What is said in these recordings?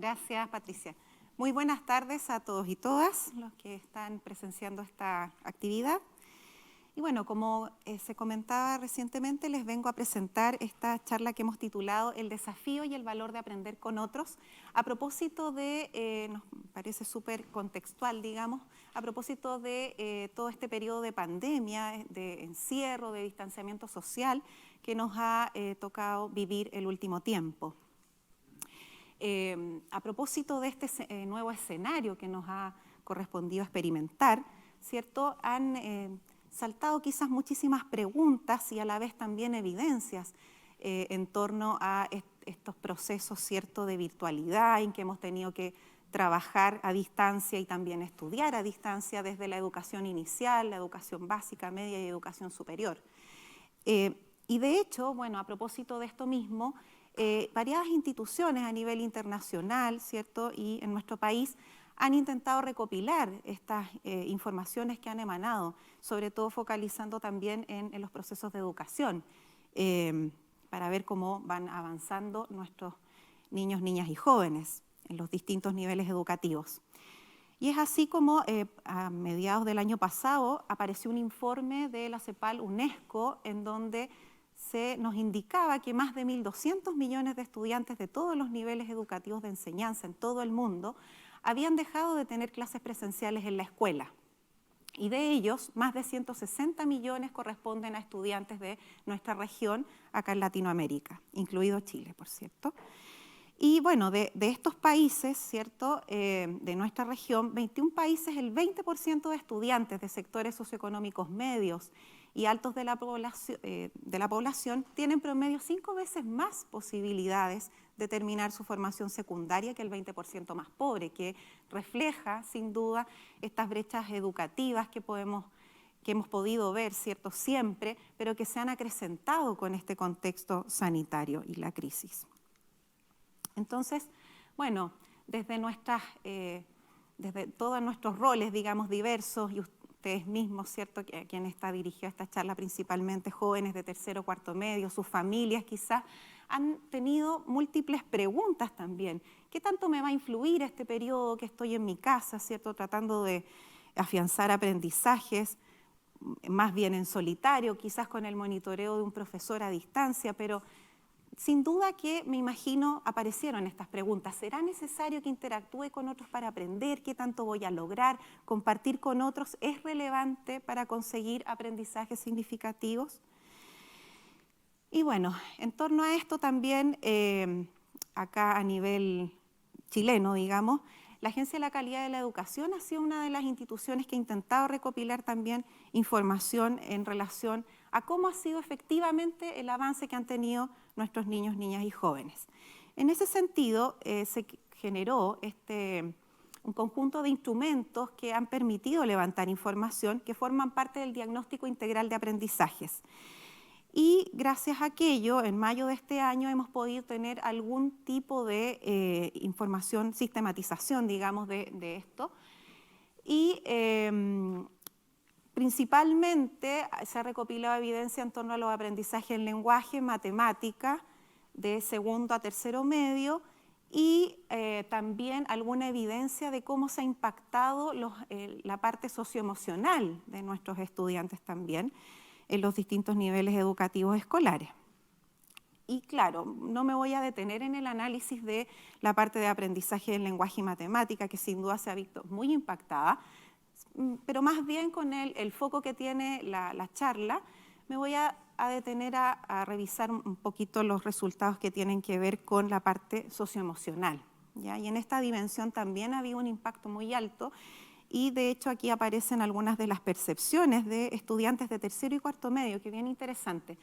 Gracias, Patricia. Muy buenas tardes a todos y todas los que están presenciando esta actividad. Y bueno, como se comentaba recientemente, les vengo a presentar esta charla que hemos titulado El desafío y el valor de aprender con otros, a propósito de, nos parece súper contextual, digamos, a propósito de todo este periodo de pandemia, de encierro, de distanciamiento social que nos ha tocado vivir el último tiempo. A propósito de este nuevo escenario que nos ha correspondido experimentar, ¿cierto? Han saltado quizás muchísimas preguntas y a la vez también evidencias en torno a estos procesos, ¿cierto?, de virtualidad en que hemos tenido que trabajar a distancia y también estudiar a distancia desde la educación inicial, la educación básica, media y educación superior. Y de hecho, bueno, a propósito de esto mismo, variadas instituciones a nivel internacional, ¿cierto?, y en nuestro país han intentado recopilar estas informaciones que han emanado, sobre todo focalizando también en los procesos de educación, para ver cómo van avanzando nuestros niños, niñas y jóvenes en los distintos niveles educativos. Y es así como a mediados del año pasado apareció un informe de la CEPAL UNESCO en donde se nos indicaba que más de 1.200 millones de estudiantes de todos los niveles educativos de enseñanza en todo el mundo habían dejado de tener clases presenciales en la escuela. Y de ellos, más de 160 millones corresponden a estudiantes de nuestra región, acá en Latinoamérica, incluido Chile, por cierto. Y bueno, de estos países, ¿cierto?, de nuestra región, 21 países, el 20% de estudiantes de sectores socioeconómicos medios y altos de la población tienen promedio 5 veces más posibilidades de terminar su formación secundaria que el 20% más pobre, que refleja sin duda estas brechas educativas que hemos podido ver, ¿cierto?, siempre, pero que se han acrecentado con este contexto sanitario y la crisis. Entonces, bueno, desde todos nuestros roles, digamos, diversos, y ustedes mismos, ¿cierto?, a quien está dirigido esta charla, principalmente jóvenes de tercero o cuarto medio, sus familias quizás, han tenido múltiples preguntas también. ¿Qué tanto me va a influir este periodo que estoy en mi casa, ¿cierto?, tratando de afianzar aprendizajes, más bien en solitario, quizás con el monitoreo de un profesor a distancia, pero sin duda que me imagino aparecieron estas preguntas. ¿Será necesario que interactúe con otros para aprender? ¿Qué tanto voy a lograr? ¿Compartir con otros es relevante para conseguir aprendizajes significativos? Y bueno, en torno a esto también, acá a nivel chileno, digamos, la Agencia de la Calidad de la Educación ha sido una de las instituciones que ha intentado recopilar también información en relación a cómo ha sido efectivamente el avance que han tenido nuestros niños, niñas y jóvenes. En ese sentido, se generó un conjunto de instrumentos que han permitido levantar información que forman parte del diagnóstico integral de aprendizajes. Y gracias a aquello, en mayo de este año hemos podido tener algún tipo de información, sistematización, digamos, de esto. Y principalmente se ha recopilado evidencia en torno a los aprendizajes en lenguaje, matemática, de segundo a tercero medio, y también alguna evidencia de cómo se ha impactado la parte socioemocional de nuestros estudiantes también en los distintos niveles educativos escolares. Y claro, no me voy a detener en el análisis de la parte de aprendizaje en lenguaje y matemática, que sin duda se ha visto muy impactada, pero más bien con el foco que tiene la charla, me voy a detener a revisar un poquito los resultados que tienen que ver con la parte socioemocional, ¿ya? Y en esta dimensión también ha habido un impacto muy alto. Y de hecho aquí aparecen algunas de las percepciones de estudiantes de tercero y cuarto medio, que es bien interesante.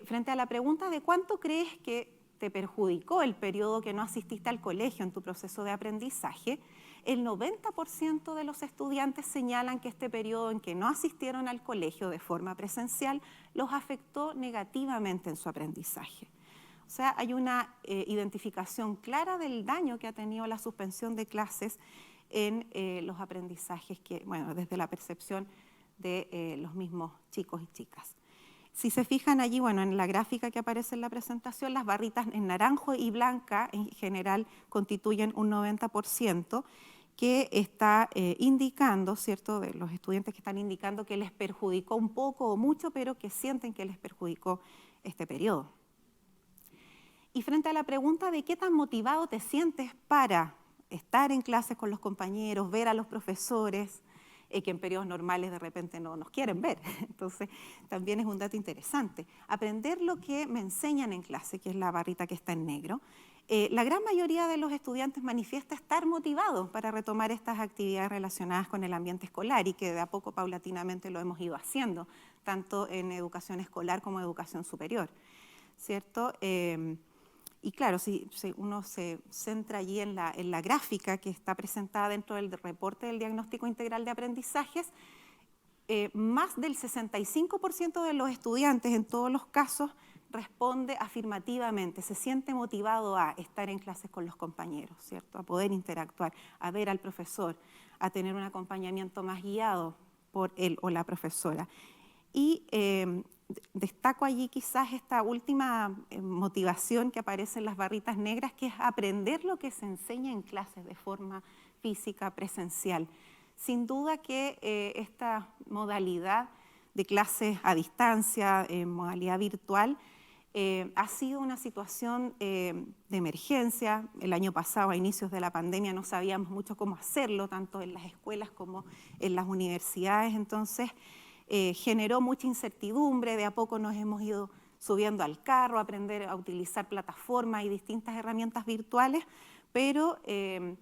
Frente a la pregunta de cuánto crees que te perjudicó el periodo que no asististe al colegio en tu proceso de aprendizaje, el 90% de los estudiantes señalan que este periodo en que no asistieron al colegio de forma presencial los afectó negativamente en su aprendizaje. O sea, hay una identificación clara del daño que ha tenido la suspensión de clases en los aprendizajes, desde la percepción de los mismos chicos y chicas. Si se fijan allí, bueno, en la gráfica que aparece en la presentación, las barritas en naranjo y blanca en general constituyen un 90%, que está indicando, ¿cierto?, de los estudiantes que están indicando que les perjudicó un poco o mucho, pero que sienten que les perjudicó este periodo. Y frente a la pregunta de qué tan motivado te sientes para estar en clases con los compañeros, ver a los profesores, que en periodos normales de repente no nos quieren ver. Entonces, también es un dato interesante. Aprender lo que me enseñan en clase, que es la barrita que está en negro. La gran mayoría de los estudiantes manifiesta estar motivados para retomar estas actividades relacionadas con el ambiente escolar y que de a poco, paulatinamente, lo hemos ido haciendo, tanto en educación escolar como en educación superior, ¿cierto? Y claro, si uno se centra allí en la gráfica que está presentada dentro del reporte del diagnóstico integral de aprendizajes, más del 65% de los estudiantes en todos los casos responde afirmativamente, se siente motivado a estar en clases con los compañeros, ¿cierto? A poder interactuar, a ver al profesor, a tener un acompañamiento más guiado por él o la profesora. Y destaco allí quizás esta última motivación que aparece en las barritas negras, que es aprender lo que se enseña en clases de forma física, presencial. Sin duda que esta modalidad de clases a distancia, modalidad virtual, ha sido una situación de emergencia. El año pasado, a inicios de la pandemia, no sabíamos mucho cómo hacerlo, tanto en las escuelas como en las universidades. Entonces, generó mucha incertidumbre. De a poco nos hemos ido subiendo al carro, a aprender a utilizar plataformas y distintas herramientas virtuales, pero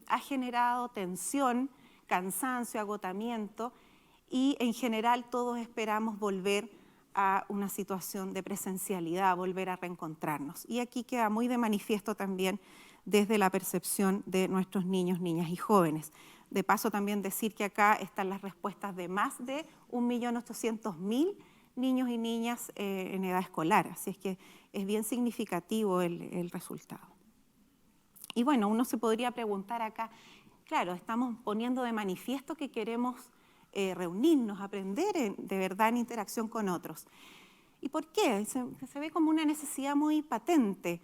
ha generado tensión, cansancio, agotamiento, y en general todos esperamos volver a una situación de presencialidad, volver a reencontrarnos. Y aquí queda muy de manifiesto también desde la percepción de nuestros niños, niñas y jóvenes. De paso también decir que acá están las respuestas de más de 1.800.000 niños y niñas en edad escolar, así es que es bien significativo el resultado. Y bueno, uno se podría preguntar acá, claro, estamos poniendo de manifiesto que queremos reunirnos, aprender de verdad en interacción con otros. ¿Y por qué? Se ve como una necesidad muy patente.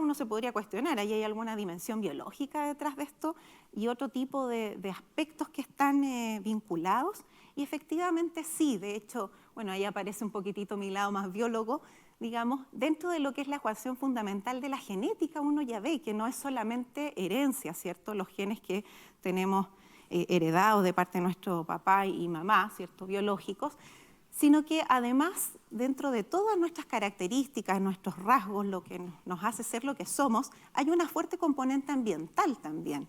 Uno se podría cuestionar, ¿ahí hay alguna dimensión biológica detrás de esto y otro tipo de aspectos que están vinculados? Y efectivamente sí, de hecho, bueno, ahí aparece un poquitito mi lado más biólogo, digamos, dentro de lo que es la ecuación fundamental de la genética, uno ya ve que no es solamente herencia, ¿cierto? Los genes que tenemos heredados de parte de nuestro papá y mamá, ¿cierto? Biológicos, sino que además, dentro de todas nuestras características, nuestros rasgos, lo que nos hace ser lo que somos, hay una fuerte componente ambiental también.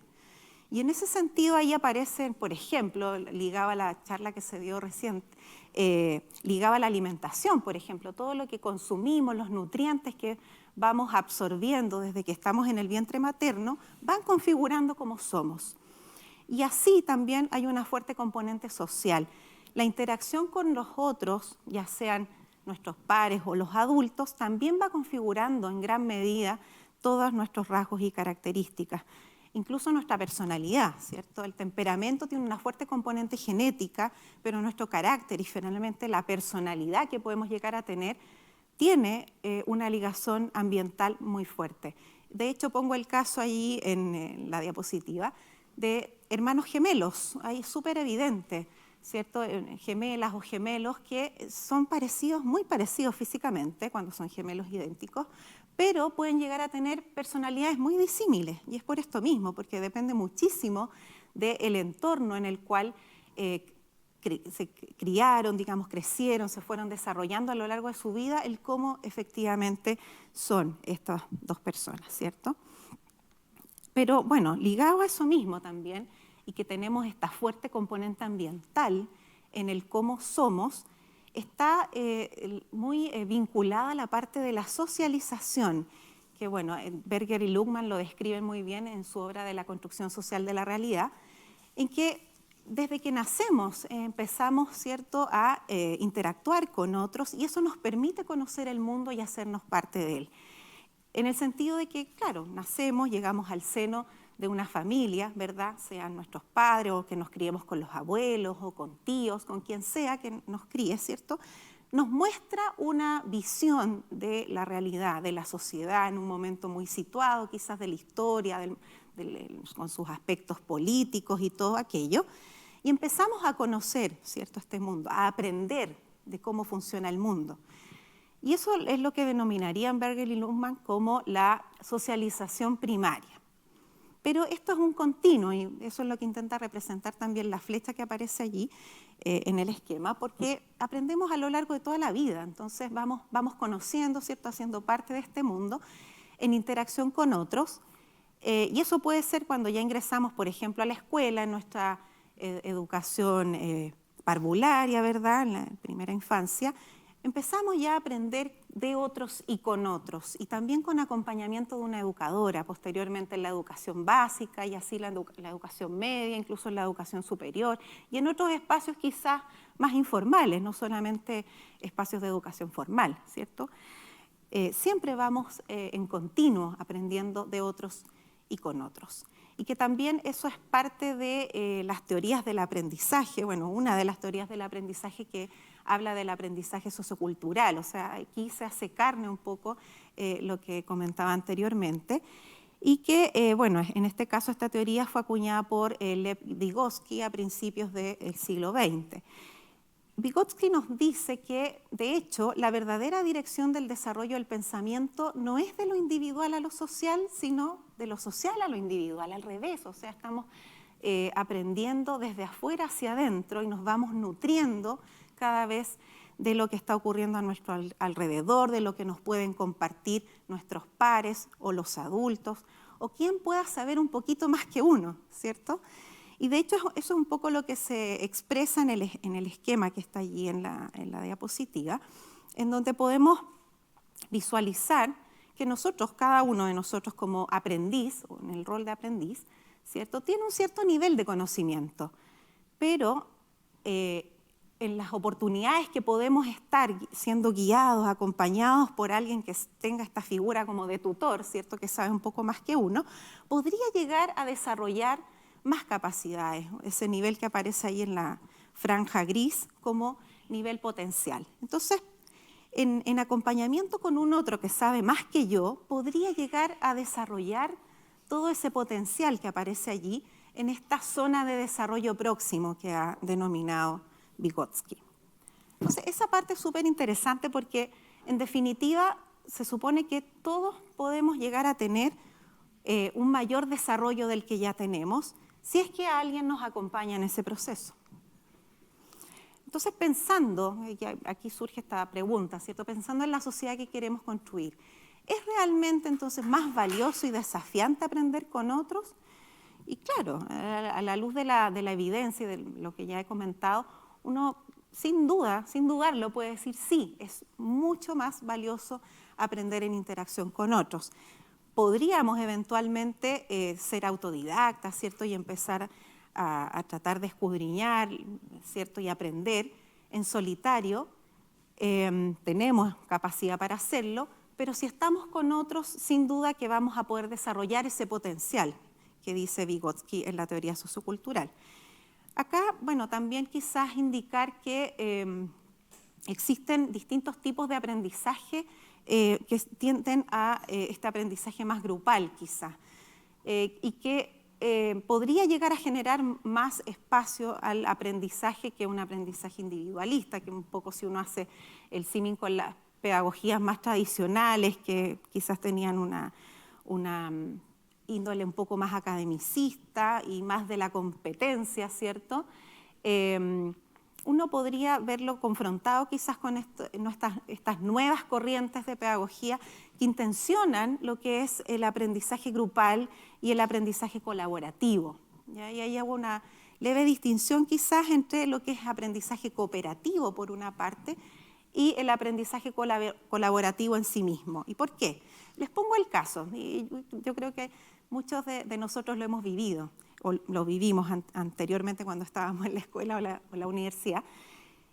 Y en ese sentido ahí aparecen, por ejemplo, ligaba a la charla que se dio reciente, ligaba a la alimentación, por ejemplo, todo lo que consumimos, los nutrientes que vamos absorbiendo desde que estamos en el vientre materno, van configurando cómo somos. Y así también hay una fuerte componente social. La interacción con los otros, ya sean nuestros pares o los adultos, también va configurando en gran medida todos nuestros rasgos y características. Incluso nuestra personalidad, ¿cierto? El temperamento tiene una fuerte componente genética, pero nuestro carácter y finalmente la personalidad que podemos llegar a tener tiene una ligación ambiental muy fuerte. De hecho, pongo el caso ahí en la diapositiva de hermanos gemelos, ahí es súper evidente, ¿cierto? Gemelas o gemelos que son parecidos, muy parecidos físicamente, cuando son gemelos idénticos, pero pueden llegar a tener personalidades muy disímiles, y es por esto mismo, porque depende muchísimo del entorno en el cual se criaron, digamos, crecieron, se fueron desarrollando a lo largo de su vida, el cómo efectivamente son estas dos personas, ¿cierto? Pero bueno, ligado a eso mismo también, y que tenemos esta fuerte componente ambiental en el cómo somos, está muy vinculada a la parte de la socialización, que bueno, Berger y Luhmann lo describen muy bien en su obra de la construcción social de la realidad, en que desde que nacemos empezamos, ¿cierto?, a interactuar con otros, y eso nos permite conocer el mundo y hacernos parte de él. En el sentido de que, claro, nacemos, llegamos al seno de una familia, ¿verdad? Sean nuestros padres o que nos criemos con los abuelos o con tíos, con quien sea que nos críe, ¿cierto? nos muestra una visión de la realidad, de la sociedad, en un momento muy situado, quizás de la historia, con sus aspectos políticos y todo aquello, y empezamos a conocer, ¿cierto?, este mundo, a aprender de cómo funciona el mundo. Y eso es lo que denominarían Berger y Luhmann como la socialización primaria. Pero esto es un continuo, y eso es lo que intenta representar también la flecha que aparece allí en el esquema, porque aprendemos a lo largo de toda la vida. Entonces vamos conociendo, ¿cierto?, haciendo parte de este mundo en interacción con otros. Y eso puede ser cuando ya ingresamos, por ejemplo, a la escuela, en nuestra educación parvularia, ¿verdad?, en la primera infancia. Empezamos ya a aprender de otros y con otros, y también con acompañamiento de una educadora, posteriormente en la educación básica y así la educación media, incluso en la educación superior, y en otros espacios quizás más informales, no solamente espacios de educación formal, ¿cierto? Siempre vamos en continuo aprendiendo de otros y con otros. Y que también eso es parte de las teorías del aprendizaje, bueno, una de las teorías del aprendizaje que habla del aprendizaje sociocultural, o sea, aquí se hace carne un poco lo que comentaba anteriormente, y que, bueno, en este caso esta teoría fue acuñada por Lev Vygotsky a principios del siglo XX. Vygotsky nos dice que, de hecho, la verdadera dirección del desarrollo del pensamiento no es de lo individual a lo social, sino de lo social a lo individual, al revés. O sea, estamos aprendiendo desde afuera hacia adentro y nos vamos nutriendo cada vez de lo que está ocurriendo a nuestro alrededor, de lo que nos pueden compartir nuestros pares o los adultos, o quien pueda saber un poquito más que uno, ¿cierto? Y de hecho eso es un poco lo que se expresa en el esquema que está allí en la diapositiva, en donde podemos visualizar que nosotros, cada uno de nosotros como aprendiz, o en el rol de aprendiz, ¿cierto?, tiene un cierto nivel de conocimiento, pero en las oportunidades que podemos estar siendo guiados, acompañados por alguien que tenga esta figura como de tutor, ¿cierto?, que sabe un poco más que uno, podría llegar a desarrollar más capacidades, ese nivel que aparece ahí en la franja gris como nivel potencial. Entonces, en acompañamiento con un otro que sabe más que yo, podría llegar a desarrollar todo ese potencial que aparece allí en esta zona de desarrollo próximo que ha denominado Vygotsky. Entonces, esa parte es súper interesante porque, en definitiva, se supone que todos podemos llegar a tener un mayor desarrollo del que ya tenemos, si es que alguien nos acompaña en ese proceso. Entonces, pensando, aquí surge esta pregunta, ¿cierto?, pensando en la sociedad que queremos construir, ¿es realmente entonces más valioso y desafiante aprender con otros? Y claro, a la luz de la evidencia y de lo que ya he comentado, uno sin dudarlo puede decir sí, es mucho más valioso aprender en interacción con otros. Podríamos eventualmente ser autodidactas, ¿cierto?, y empezar a tratar de escudriñar, ¿cierto?, y aprender en solitario. Tenemos capacidad para hacerlo, pero si estamos con otros, sin duda que vamos a poder desarrollar ese potencial que dice Vygotsky en la teoría sociocultural. Acá, bueno, también quizás indicar que existen distintos tipos de aprendizaje que tienden a este aprendizaje más grupal quizás, y que podría llegar a generar más espacio al aprendizaje que un aprendizaje individualista, que un poco si uno hace el símil con las pedagogías más tradicionales que quizás tenían una índole un poco más academicista y más de la competencia, ¿cierto? Uno podría verlo confrontado quizás con estas nuevas corrientes de pedagogía que intencionan lo que es el aprendizaje grupal y el aprendizaje colaborativo. ¿Ya? Y ahí hago una leve distinción quizás entre lo que es aprendizaje cooperativo por una parte y el aprendizaje colaborativo en sí mismo. ¿Y por qué? Les pongo el caso, y yo creo que muchos de nosotros lo hemos vivido, o lo vivimos anteriormente cuando estábamos en la escuela o la universidad,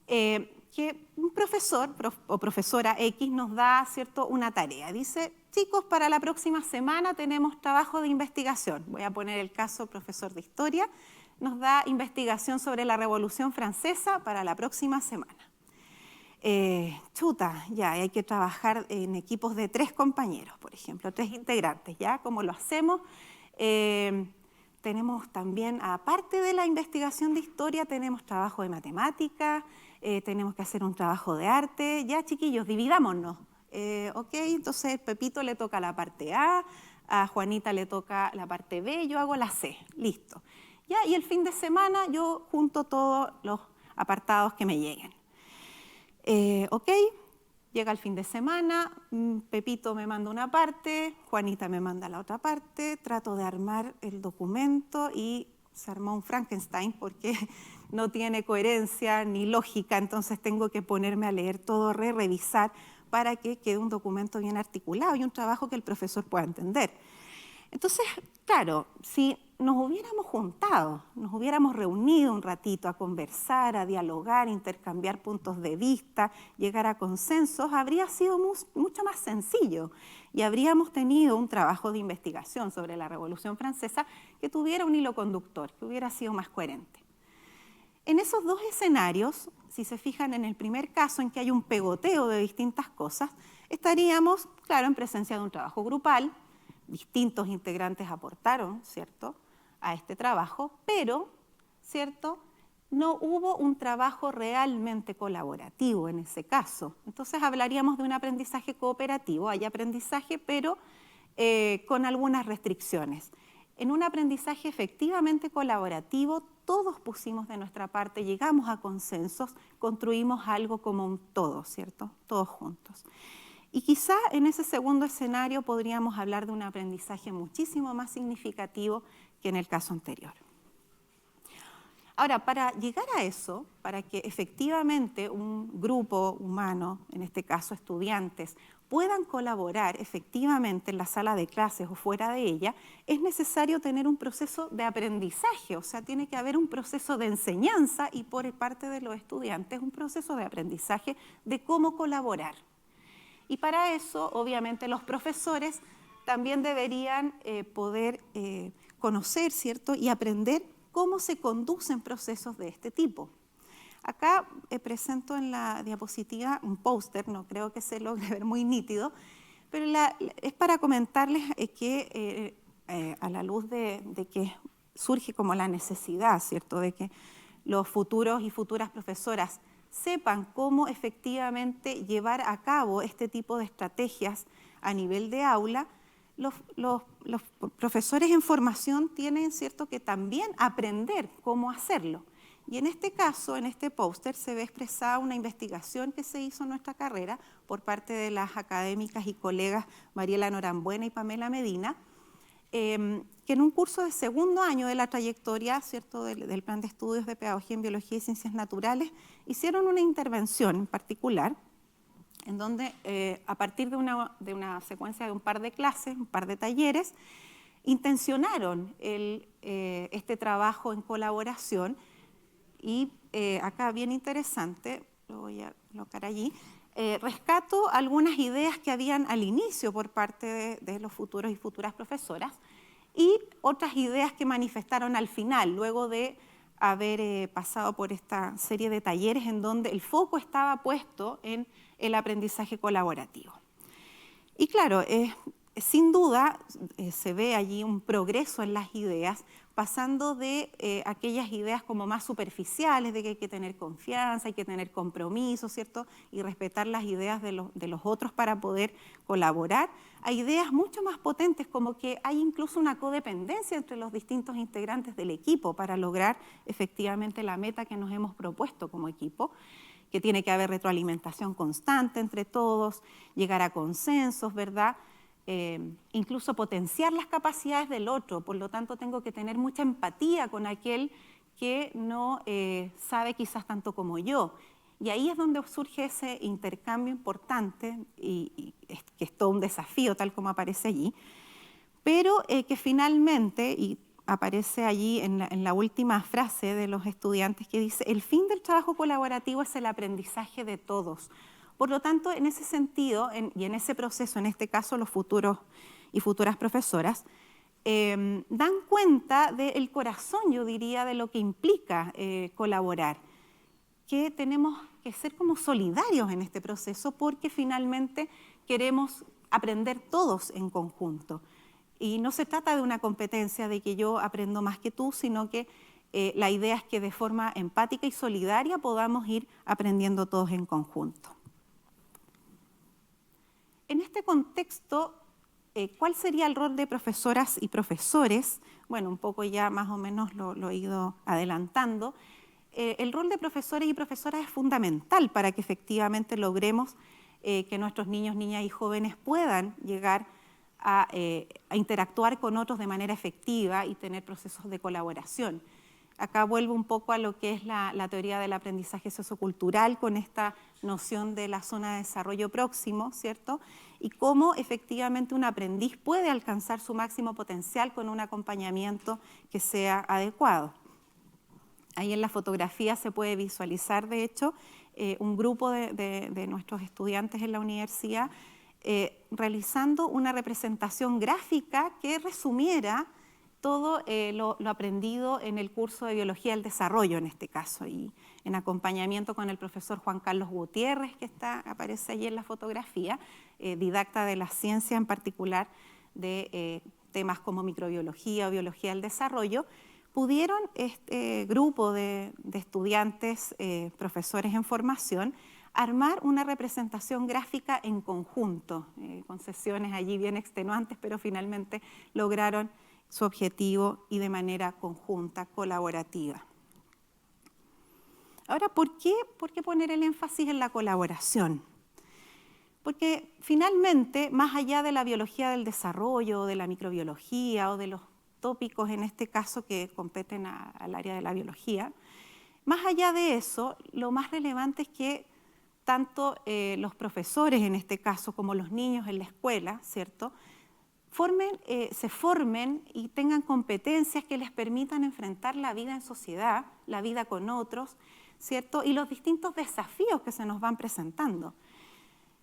que un profesor o profesora X nos da, ¿cierto?, una tarea. Dice, chicos, para la próxima semana tenemos trabajo de investigación. Voy a poner el caso, profesor de historia, nos da investigación sobre la Revolución Francesa para la próxima semana. chuta, ya hay que trabajar en equipos de 3 compañeros, por ejemplo, 3 integrantes, ¿ya? ¿Cómo lo hacemos? Tenemos también, aparte de la investigación de historia, tenemos trabajo de matemática, tenemos que hacer un trabajo de arte. Ya, chiquillos, dividámonos. Ok, entonces Pepito le toca la parte a Juanita le toca la parte B, yo hago la C, listo. Ya, y el fin de semana yo junto todos los apartados que me lleguen. Ok, llega el fin de semana, Pepito me manda una parte, Juanita me manda la otra parte, trato de armar el documento y se armó un Frankenstein porque no tiene coherencia ni lógica, entonces tengo que ponerme a leer todo, revisar para que quede un documento bien articulado y un trabajo que el profesor pueda entender. Entonces, claro, si nos hubiéramos juntado, nos hubiéramos reunido un ratito a conversar, a dialogar, intercambiar puntos de vista, llegar a consensos, habría sido mucho más sencillo y habríamos tenido un trabajo de investigación sobre la Revolución Francesa que tuviera un hilo conductor, que hubiera sido más coherente. En esos 2 escenarios, si se fijan en el primer caso en que hay un pegoteo de distintas cosas, estaríamos, claro, en presencia de un trabajo grupal, distintos integrantes aportaron, ¿cierto?, a este trabajo, pero, ¿cierto?, no hubo un trabajo realmente colaborativo en ese caso. Entonces hablaríamos de un aprendizaje cooperativo, hay aprendizaje, pero con algunas restricciones. En un aprendizaje efectivamente colaborativo, todos pusimos de nuestra parte, llegamos a consensos, construimos algo como un todo, ¿cierto?, todos juntos. Y quizá en ese segundo escenario podríamos hablar de un aprendizaje muchísimo más significativo que en el caso anterior. Ahora, para llegar a eso, para que efectivamente un grupo humano, en este caso estudiantes, puedan colaborar efectivamente en la sala de clases o fuera de ella, es necesario tener un proceso de aprendizaje, o sea, tiene que haber un proceso de enseñanza y por parte de los estudiantes un proceso de aprendizaje de cómo colaborar. Y para eso, obviamente, los profesores también deberían poder conocer, ¿cierto?, y aprender cómo se conducen procesos de este tipo. Acá presento en la diapositiva un póster, no creo que se logre ver muy nítido, pero es para comentarles que a la luz de que surge como la necesidad, ¿cierto?, de que los futuros y futuras profesoras sepan cómo efectivamente llevar a cabo este tipo de estrategias a nivel de aula, los profesores en formación tienen, ¿cierto?, que también aprender cómo hacerlo. Y en este caso, en este póster, se ve expresada una investigación que se hizo en nuestra carrera por parte de las académicas y colegas Mariela Norambuena y Pamela Medina, que en un curso de segundo año de la trayectoria, ¿cierto?, del plan de estudios de pedagogía en biología y ciencias naturales, hicieron una intervención en particular, en donde a partir de una secuencia de un par de clases, un par de talleres, intencionaron este trabajo en colaboración y acá bien interesante, lo voy a colocar allí, rescato algunas ideas que habían al inicio por parte de los futuros y futuras profesoras y otras ideas que manifestaron al final, luego de haber pasado por esta serie de talleres en donde el foco estaba puesto en el aprendizaje colaborativo. Y claro, sin duda se ve allí un progreso en las ideas, pasando de aquellas ideas como más superficiales, de que hay que tener confianza, hay que tener compromiso, ¿cierto?, y respetar las ideas de los otros para poder colaborar, a ideas mucho más potentes, como que hay incluso una codependencia entre los distintos integrantes del equipo para lograr efectivamente la meta que nos hemos propuesto como equipo, que tiene que haber retroalimentación constante entre todos, llegar a consensos, ¿verdad?, incluso potenciar las capacidades del otro, por lo tanto tengo que tener mucha empatía con aquel que no sabe quizás tanto como yo. Y ahí es donde surge ese intercambio importante y que es todo un desafío tal como aparece allí, pero que finalmente, y aparece allí en la última frase de los estudiantes que dice, el fin del trabajo colaborativo es el aprendizaje de todos. Por lo tanto, en ese sentido y en ese proceso, en este caso los futuros y futuras profesoras, dan cuenta del corazón, yo diría, de lo que implica colaborar, que tenemos que ser como solidarios en este proceso, porque finalmente queremos aprender todos en conjunto. Y no se trata de una competencia de que yo aprendo más que tú, sino que la idea es que de forma empática y solidaria podamos ir aprendiendo todos en conjunto. En este contexto, ¿cuál sería el rol de profesoras y profesores? Bueno, un poco ya más o menos lo he ido adelantando. El rol de profesores y profesoras es fundamental para que efectivamente logremos que nuestros niños, niñas y jóvenes puedan llegar a interactuar con otros de manera efectiva y tener procesos de colaboración. Acá vuelvo un poco a lo que es la teoría del aprendizaje sociocultural con esta noción de la zona de desarrollo próximo, ¿cierto? Y cómo efectivamente un aprendiz puede alcanzar su máximo potencial con un acompañamiento que sea adecuado. Ahí en la fotografía se puede visualizar, de hecho, un grupo de nuestros estudiantes en la universidad realizando una representación gráfica que resumiera todo lo aprendido en el curso de Biología del Desarrollo, en este caso, y en acompañamiento con el profesor Juan Carlos Gutiérrez, que aparece allí en la fotografía, didacta de la ciencia en particular de temas como microbiología o biología del desarrollo. Pudieron este grupo de estudiantes, profesores en formación, armar una representación gráfica en conjunto, con sesiones allí bien extenuantes, pero finalmente lograron su objetivo y de manera conjunta, colaborativa. Ahora, ¿por qué poner el énfasis en la colaboración? Porque finalmente, más allá de la biología del desarrollo, de la microbiología o de los tópicos en este caso que competen al área de la biología, más allá de eso, lo más relevante es que tanto los profesores en este caso como los niños en la escuela, ¿cierto?, se formen y tengan competencias que les permitan enfrentar la vida en sociedad, la vida con otros, ¿cierto?, y los distintos desafíos que se nos van presentando.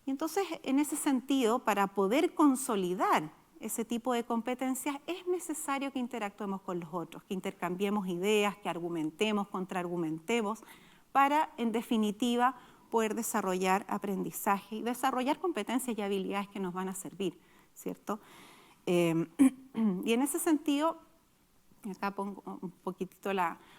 Y entonces, en ese sentido, para poder consolidar ese tipo de competencias, es necesario que interactuemos con los otros, que intercambiemos ideas, que argumentemos, contraargumentemos, para, en definitiva, poder desarrollar aprendizaje y desarrollar competencias y habilidades que nos van a servir, ¿cierto? Y en ese sentido, acá pongo un poquitito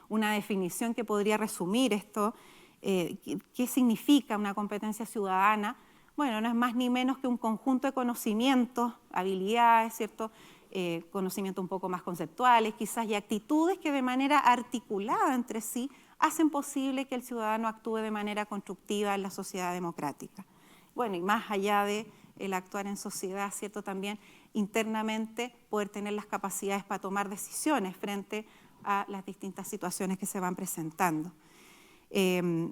una definición que podría resumir esto. ¿Qué significa una competencia ciudadana? Bueno, no es más ni menos que un conjunto de conocimientos, habilidades, ¿cierto? Conocimientos un poco más conceptuales, quizás, y actitudes que de manera articulada entre sí hacen posible que el ciudadano actúe de manera constructiva en la sociedad democrática. Bueno, y más allá de el actuar en sociedad, ¿cierto?, también internamente poder tener las capacidades para tomar decisiones frente a las distintas situaciones que se van presentando.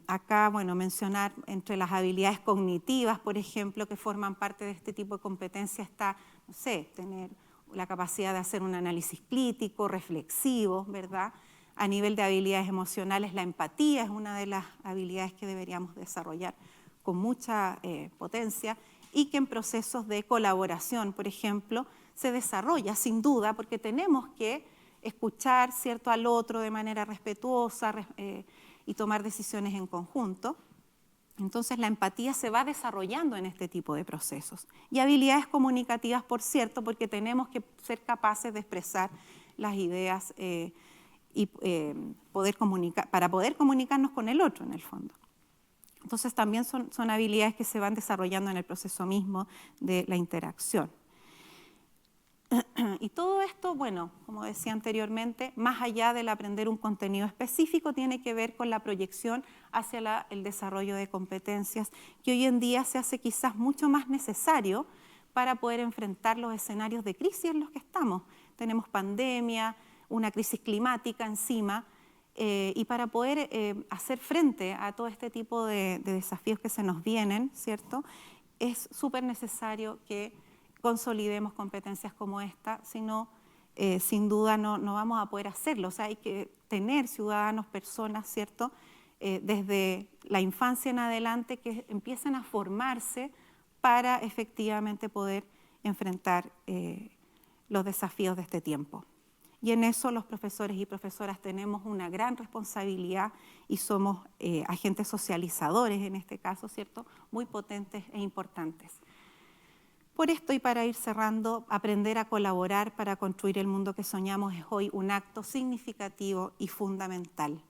Acá, bueno, mencionar entre las habilidades cognitivas, por ejemplo, que forman parte de este tipo de competencia está, no sé, tener la capacidad de hacer un análisis crítico, reflexivo, ¿verdad? A nivel de habilidades emocionales, la empatía es una de las habilidades que deberíamos desarrollar con mucha potencia, y que en procesos de colaboración, por ejemplo, se desarrolla sin duda, porque tenemos que escuchar, ¿cierto?, al otro de manera respetuosa y tomar decisiones en conjunto. Entonces la empatía se va desarrollando en este tipo de procesos. Y habilidades comunicativas, por cierto, porque tenemos que ser capaces de expresar las ideas para poder comunicarnos con el otro, en el fondo. Entonces también son habilidades que se van desarrollando en el proceso mismo de la interacción. Y todo esto, bueno, como decía anteriormente, más allá del aprender un contenido específico, tiene que ver con la proyección hacia el desarrollo de competencias, que hoy en día se hace quizás mucho más necesario para poder enfrentar los escenarios de crisis en los que estamos. Tenemos pandemia, una crisis climática encima, y para poder hacer frente a todo este tipo de desafíos que se nos vienen, ¿cierto?, es súper necesario que consolidemos competencias como esta, si no, sin duda no vamos a poder hacerlo. O sea, hay que tener ciudadanos, personas, ¿cierto?, desde la infancia en adelante que empiecen a formarse para efectivamente poder enfrentar los desafíos de este tiempo. y en eso los profesores y profesoras tenemos una gran responsabilidad y somos agentes socializadores en este caso, ¿cierto?, muy potentes e importantes. Por esto, y para ir cerrando, aprender a colaborar para construir el mundo que soñamos es hoy un acto significativo y fundamental.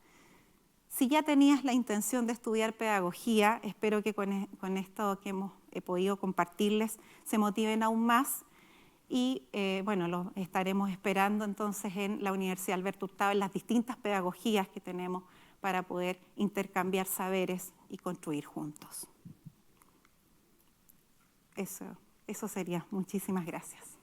Si ya tenías la intención de estudiar pedagogía, espero que con esto que hemos podido compartirles se motiven aún más y bueno, los estaremos esperando entonces en la Universidad Alberto Hurtado en las distintas pedagogías que tenemos para poder intercambiar saberes y construir juntos. Eso sería. Muchísimas gracias.